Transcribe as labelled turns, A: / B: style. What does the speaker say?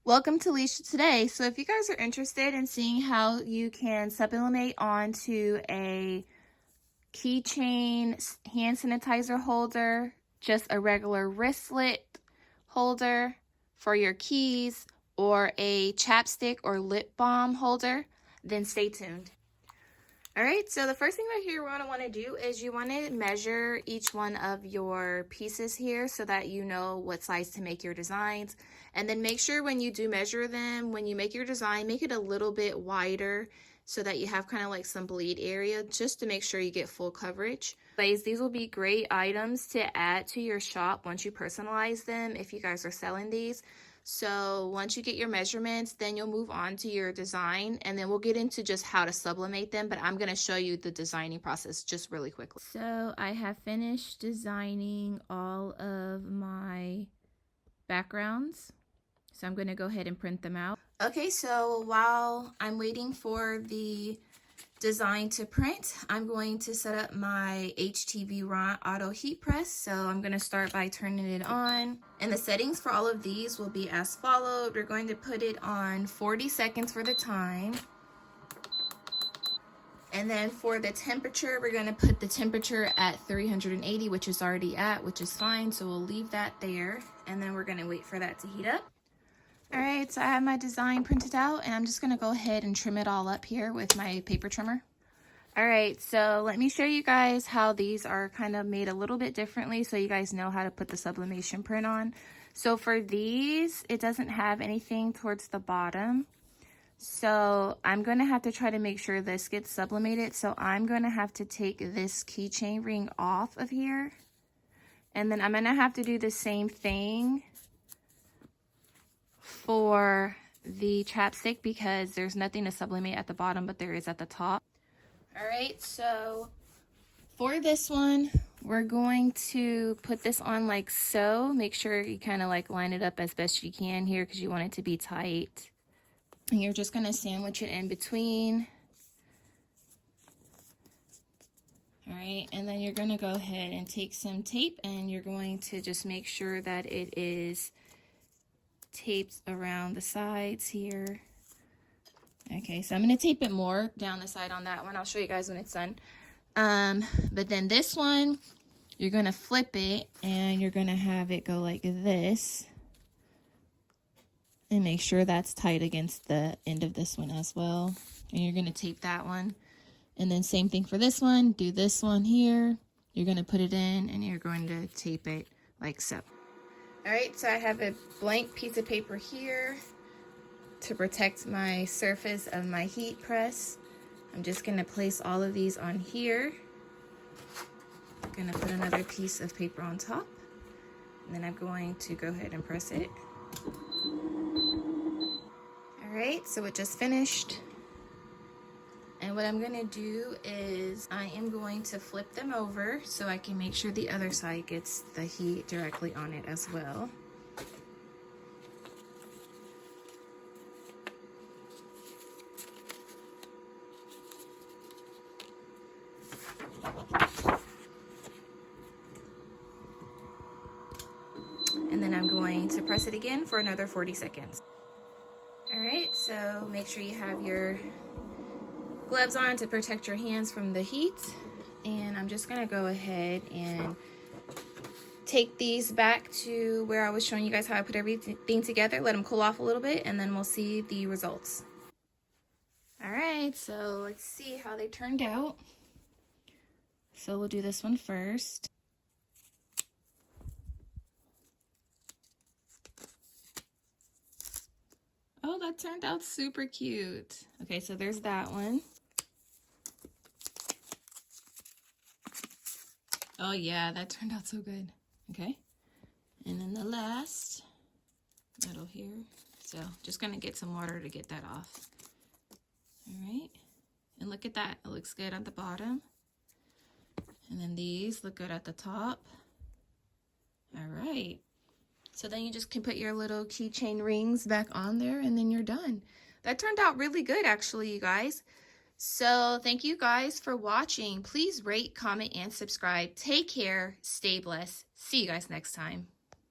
A: Welcome to Leisha Today. So if you guys are interested in seeing how you can sublimate onto a keychain, hand sanitizer holder, just a regular wristlet holder for your keys, or a chapstick or lip balm holder, then stay tuned. All right, so the first thing that you're going to want to do is you want to measure each one of your pieces here so that you know what size to make your designs. And then make sure when you do measure them, when you make your design, make it a little bit wider so that you have kind of like some bleed area just to make sure you get full coverage. Anyways, these will be great items to add to your shop once you personalize them if you guys are selling these. So once you get your measurements, then you'll move on to your design, and then we'll get into just how to sublimate them, but I'm going to show you the designing process just really quickly. So I have finished designing all of my backgrounds. So I'm going to go ahead and print them out. Okay, so while I'm waiting for the design to print, I'm going to set up my HTV Ron auto heat press. So I'm going to start by turning it on, and the settings for all of these will be as followed. We're going to put it on 40 seconds for the time, and then for the temperature, we're going to put the temperature at 380, which is already at, which is fine, so we'll leave that there, and then we're going to wait for that to heat up. All right, so I have my design printed out, and I'm just going to go ahead and trim it all up here with my paper trimmer. All right, so let me show you guys how these are kind of made a little bit differently so you guys know how to put the sublimation print on. So for these, it doesn't have anything towards the bottom. So I'm going to have to try to make sure this gets sublimated. So I'm going to have to take this keychain ring off of here. And then I'm going to have to do the same thing for the chapstick because there's nothing to sublimate at the bottom, but there is at the top. All right, so for this one, we're going to put this on like so. Make sure you kind of like line it up as best you can here because you want it to be tight. And you're just going to sandwich it in between. All right, and then you're going to go ahead and take some tape, and you're going to just make sure that it is taped around the sides here. Okay, so I'm going to tape it more down the side on that one. I'll show you guys when it's done. But then this one, you're going to flip it, and you're going to have it go like this. And make sure that's tight against the end of this one as well. And you're going to tape that one. And then same thing for this one. Do this one here. You're going to put it in, and you're going to tape it like so. All right, so I have a blank piece of paper here to protect my surface of my heat press. I'm just going to place all of these on here. I'm going to put another piece of paper on top, and then I'm going to go ahead and press it. All right, so it just finished. And what I'm going to do is I am going to flip them over so I can make sure the other side gets the heat directly on it as well. And then I'm going to press it again for another 40 seconds. All right, so make sure you have your gloves on to protect your hands from the heat. And I'm just gonna go ahead and take these back to where I was showing you guys how I put everything together, let them cool off a little bit, and then we'll see the results. All right, so let's see how they turned out. So we'll do this one first. Oh, that turned out super cute. Okay, so there's that one. Oh yeah, that turned out so good. Okay, and then the last middle here. So just gonna get some water to get that off. All right, and look at that, it looks good at the bottom. And then these look good at the top. All right, so then you just can put your little keychain rings back on there, and then you're done. That turned out really good, actually, you guys. So thank you guys for watching. Please rate, comment, and subscribe. Take care. Stay blessed. See you guys next time.